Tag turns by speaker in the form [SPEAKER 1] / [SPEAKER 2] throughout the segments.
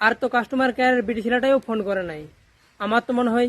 [SPEAKER 1] আর তো customer care বিটি ছেলেটাও ফোন করে নাই। আমার তো মনে হয়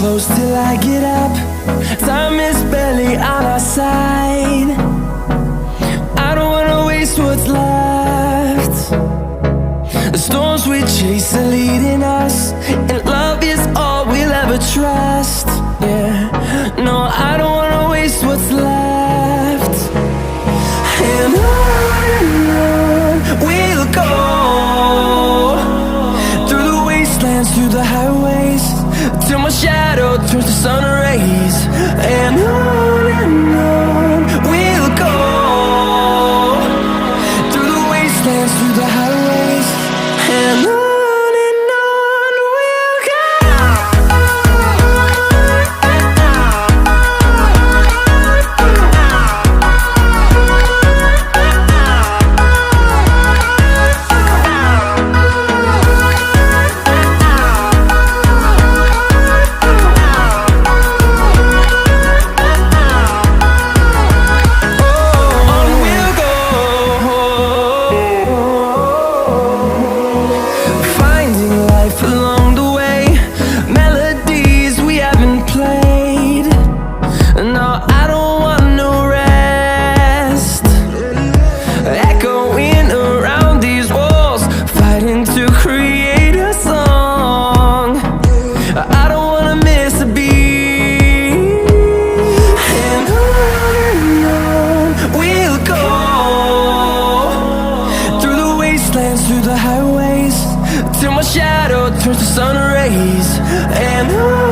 [SPEAKER 2] close till I get up. Time is barely on our side. I don't wanna waste what's left. The storms we chase are leading us, and love is all we'll ever trust. Yeah, no, I don't wanna waste what's left. And on we'll go, through the wastelands, through the highways, till my shadow turns to sun rays. And on we'll go, through the wastelands, through the highways, and on we'll go. Through the highways, till my shadow turns to sun rays. And on